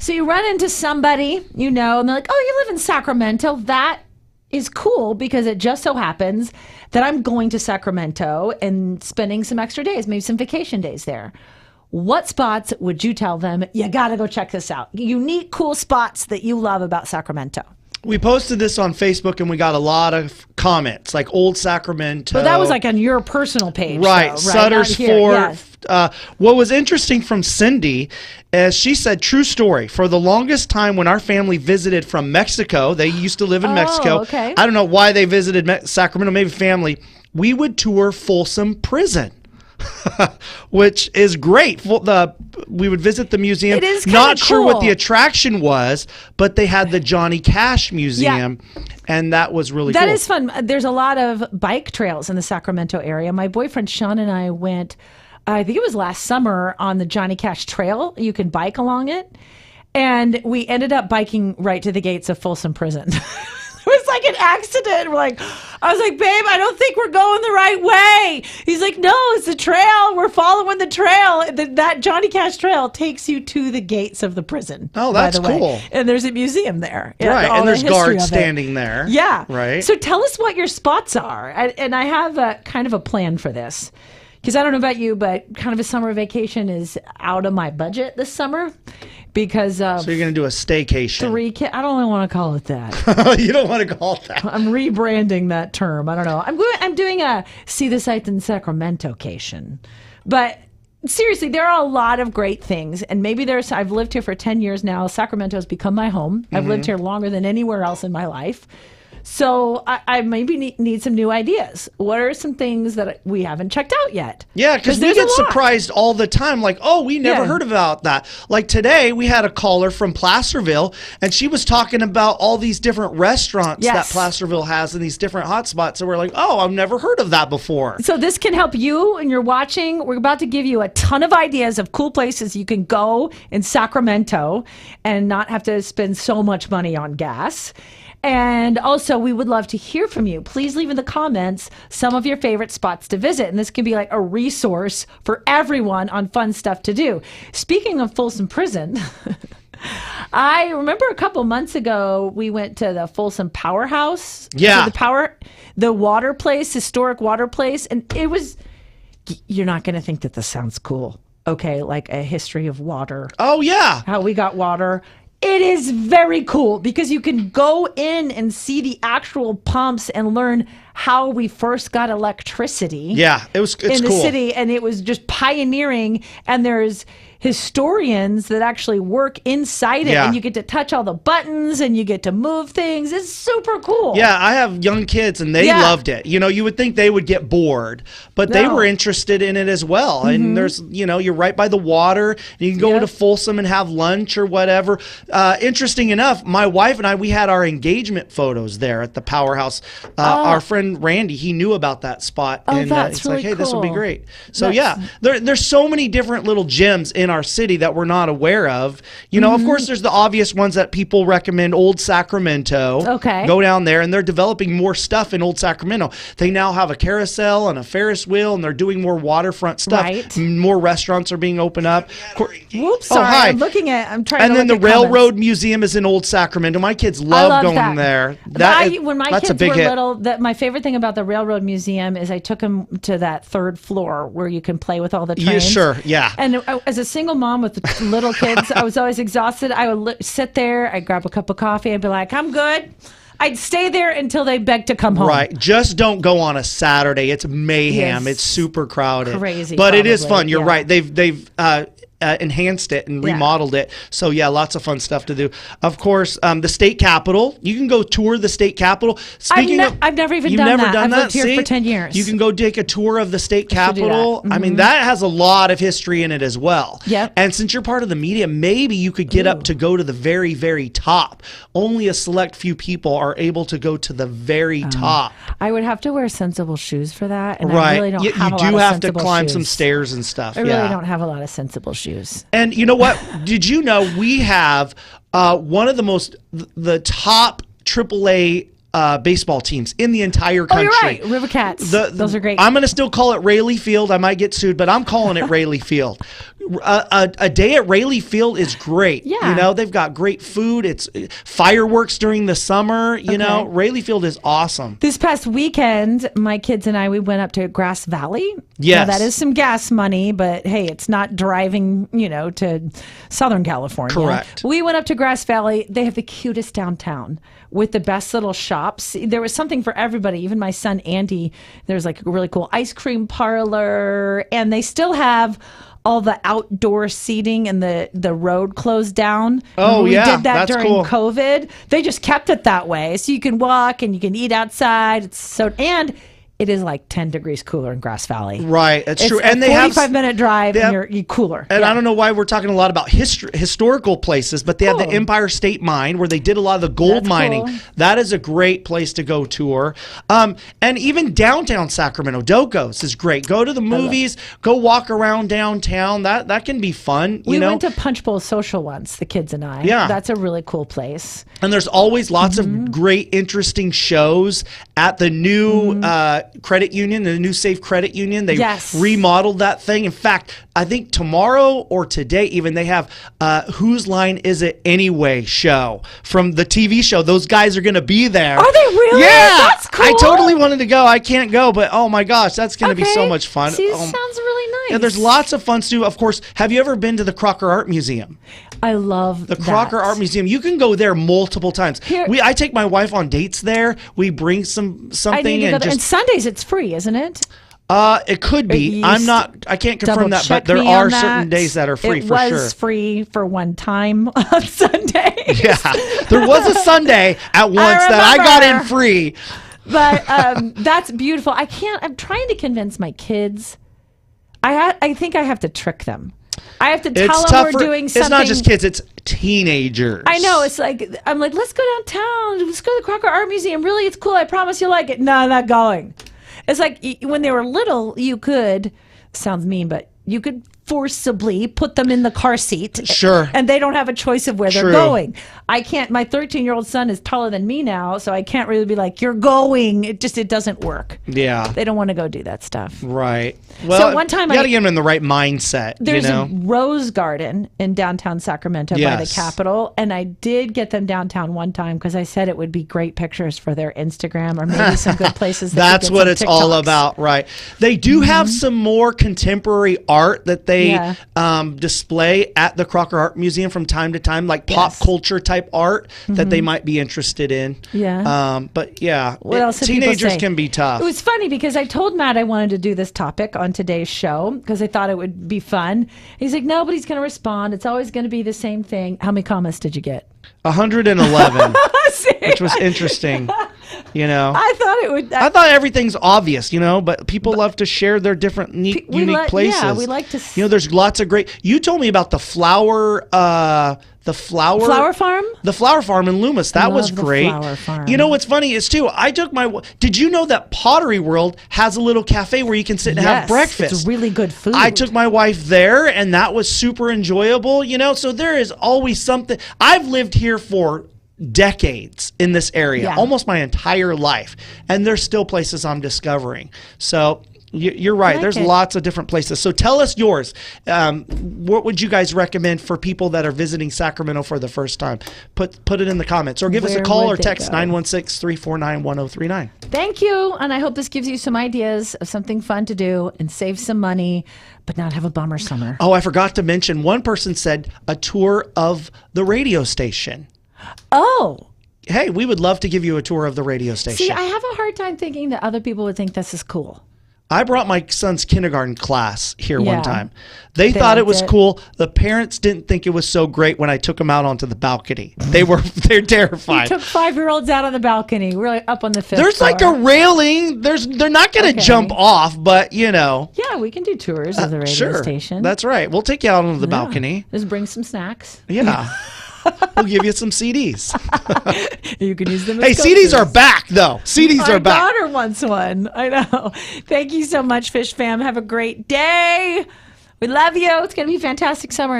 So you run into somebody, and they're like, oh, you live in Sacramento. That is cool because it just so happens that I'm going to Sacramento and spending some extra days, maybe some vacation days there. What spots would you tell them? You got to go check this out. Unique, cool spots that you love about Sacramento. We posted this on Facebook and we got a lot of comments, like Old Sacramento. But that was like on your personal page. Right. Though, Sutter's Fort. Yes. What was interesting from Cindy is she said, true story. For the longest time when our family visited from Mexico, they used to live in Mexico. Okay. I don't know why they visited Sacramento, maybe family. We would tour Folsom Prison. Which is great. We would visit the museum. It is not sure cool. what the attraction was, but they had the Johnny Cash Museum, and that was really cool. That is fun. There's a lot of bike trails in the Sacramento area. My boyfriend Sean and I went, I think it was last summer, on the Johnny Cash Trail. You can bike along it. And we ended up biking right to the gates of Folsom Prison. It was like an accident. I was like, babe, I don't think we're going the right way. He's like, no, it's the trail. We're following the trail. That Johnny Cash Trail takes you to the gates of the prison. Oh, that's cool. And there's a museum there. Right, and there's guards standing there. Yeah. Right. So tell us what your spots are. And I have a kind of a plan for this. Because I don't know about you, but kind of a summer vacation is out of my budget this summer because of So you're going to do a staycation. 3 kids. I don't want to call it that. You don't want to call it that. I'm rebranding that term. I don't know. I'm doing a see the sights in Sacramento-cation. But seriously, there are a lot of great things. And maybe I've lived here for 10 years now. Sacramento has become my home. I've lived here longer than anywhere else in my life. So I maybe need some new ideas. What are some things that we haven't checked out yet? Yeah, because we get surprised all the time. Like, oh, we never heard about that. Like today, we had a caller from Placerville, and she was talking about all these different restaurants that Placerville has and these different hotspots. So we're like, oh, I've never heard of that before. So this can help you and you're watching. We're about to give you a ton of ideas of cool places you can go in Sacramento and not have to spend so much money on gas. And also, we would love to hear from you. Please leave in the comments some of your favorite spots to visit. And this can be like a resource for everyone on fun stuff to do. Speaking of Folsom Prison, I remember a couple months ago, we went to the Folsom Powerhouse. Yeah. The water place, historic water place. And it was, you're not going to think that this sounds cool. Okay, like a history of water. Oh, yeah. How we got water. It is very cool because you can go in and see the actual pumps and learn how we first got electricity. Yeah, it's in the cool. city, and it was just pioneering. And there's historians that actually work inside it, and you get to touch all the buttons and you get to move things. It's super cool. Yeah, I have young kids and they loved it. You would think they would get bored, but they were interested in it as well. And there's, you're right by the water. And you can go to Folsom and have lunch or whatever. Interesting enough, my wife and I, we had our engagement photos there at the Powerhouse. Our friend Randy, he knew about that spot. Oh, and that's he's really like, hey, cool. this will be great. So there's so many different little gems in our city that we're not aware of. Of course, there's the obvious ones that people recommend. Old Sacramento. Okay. Go down there, and they're developing more stuff in Old Sacramento. They now have a carousel and a Ferris wheel, and they're doing more waterfront stuff. Right. More restaurants are being opened up. Whoops, sorry. Hi. I'm trying and to then the look at Railroad comments. Museum is in Old Sacramento. My kids love going that. there. When my that's kids a big were hit. little, my favorite thing about the Railroad Museum is I took them to that 3rd floor where you can play with all the trains. Yeah, sure, yeah. And as a single mom with little kids, I was always exhausted. I would sit there, I'd grab a cup of coffee, I'd be like, I'm good. I'd stay there until they begged to come home. Right. Just don't go on a Saturday. It's mayhem. Yes. It's super crowded. Crazy. But it is probably. fun. You're right. They've enhanced it and remodeled it. So yeah, lots of fun stuff to do. Of course, the state capitol. You can go tour the state capitol. I've never even done that. I've lived here for 10 years. You can go take a tour of the state I should do that. capitol. I mean, that has a lot of history in it as well. Yep. And since you're part of the media, maybe you could get up to go to the very, very top. Only a select few people are able to go to the very top. I would have to wear sensible shoes for that. And Right. I really don't You have a lot do of have to sensible climb shoes. some stairs and stuff. I really don't have a lot of sensible shoes. And you know what? Did you know we have one of the top AAA baseball teams in the entire country. Oh, you're right. River Cats. Those are great. I'm going to still call it Rayleigh Field. I might get sued, but I'm calling it Rayleigh Field. A day at Rayleigh Field is great. Yeah. You know, they've got great food. It's fireworks during the summer. You know, Rayleigh Field is awesome. This past weekend, my kids and I, we went up to Grass Valley. Yes. Now, that is some gas money, but hey, it's not driving, to Southern California. Correct. We went up to Grass Valley. They have the cutest downtown with the best little shops. There was something for everybody. Even my son, Andy, there's like a really cool ice cream parlor, and they still have all the outdoor seating and the road closed down. Oh, we yeah, did that that's during cool. COVID. They just kept it that way. So you can walk and you can eat outside. And it is like 10 degrees cooler in Grass Valley. Right, that's true. And they have 45-minute drive and you're cooler. And I don't know why we're talking a lot about historical places, but they have the Empire State Mine where they did a lot of the gold mining. Cool. That is a great place to go tour. And even downtown Sacramento, Docos is great. Go to the movies, go walk around downtown. That can be fun. We went to Punch Bowl Social once, the kids and I. Yeah. That's a really cool place. And there's always lots of great, interesting shows at the new credit union, the new Safe Credit Union. They remodeled that thing. In fact, I think tomorrow or today even, they have Whose Line Is It Anyway show from the TV show. Those guys are going to be there. Are they really? Yeah. That's cool. I totally wanted to go. I can't go, but oh my gosh, that's going to be so much fun. See, sounds really nice. Yeah, there's lots of fun to do. Of course, have you ever been to the Crocker Art Museum? I love the Crocker Art Museum. You can go there multiple times. I take my wife on dates there. We bring something and Sundays it's free, isn't it? It could be. I can't confirm that, but there are certain days that are free for sure. It was free for one time on Sunday. Yeah, there was a Sunday at once that I got in free. But that's beautiful. I'm trying to convince my kids. I think I have to trick them. I have to tell them we're doing something. It's not just kids, it's teenagers. I know. It's like, I'm like, let's go downtown. Let's go to the Crocker Art Museum. Really, it's cool. I promise you'll like it. No, I'm not going. It's like when they were little, you could, sounds mean, but you could forcibly put them in the car seat. Sure. And they don't have a choice of where they're going. I can't, my 13-year-old son is taller than me now, so I can't really be like, you're going. It doesn't work. Yeah. They don't want to go do that stuff. Right. Well, so one time you got to get them in the right mindset. There's a rose garden in downtown Sacramento by the Capitol, and I did get them downtown one time because I said it would be great pictures for their Instagram or maybe some good places. That's what it's all about, right? They do have some more contemporary art that they display at the Crocker Art Museum from time to time, like pop culture type art that they might be interested in. Yeah. But yeah, what else teenagers can be tough. It was funny because I told Matt I wanted to do this topic on today's show because I thought it would be fun. He's like, nobody's going to respond. It's always going to be the same thing. How many comments did you get? 111, which was interesting. I thought it would. I thought everything's obvious, but people love to share their different unique places. Yeah, we like to. There's lots of great. You told me about the flower farm. The flower farm in Loomis. That was great. Flower farm. What's funny is too, I took did you know that Pottery World has a little cafe where you can sit and have breakfast? It's really good food. I took my wife there and that was super enjoyable, so there is always something. I've lived here for decades in this area, almost my entire life, and there's still places I'm discovering. So you're right. There's lots of different places. So tell us yours. What would you guys recommend for people that are visiting Sacramento for the first time? Put it in the comments or give us a call or text 916-349-1039. Thank you. And I hope this gives you some ideas of something fun to do and save some money, but not have a bummer summer. Oh, I forgot to mention, one person said a tour of the radio station. Oh. Hey, we would love to give you a tour of the radio station. See, I have a hard time thinking that other people would think this is cool. I brought my son's kindergarten class here one time. They thought it was cool. The parents didn't think it was so great when I took them out onto the balcony. They're terrified. You took 5-year-olds out on the balcony. We're up on the 5th There's floor. Like a railing. They're not going to jump off, but Yeah, we can do tours of the radio station. That's right. We'll take you out onto the balcony. Just bring some snacks. Yeah. We'll give you some CDs. You can use them as coaches. CDs are back, though. CDs are back. My daughter wants one. I know. Thank you so much, Fish Fam. Have a great day. We love you. It's going to be a fantastic summer.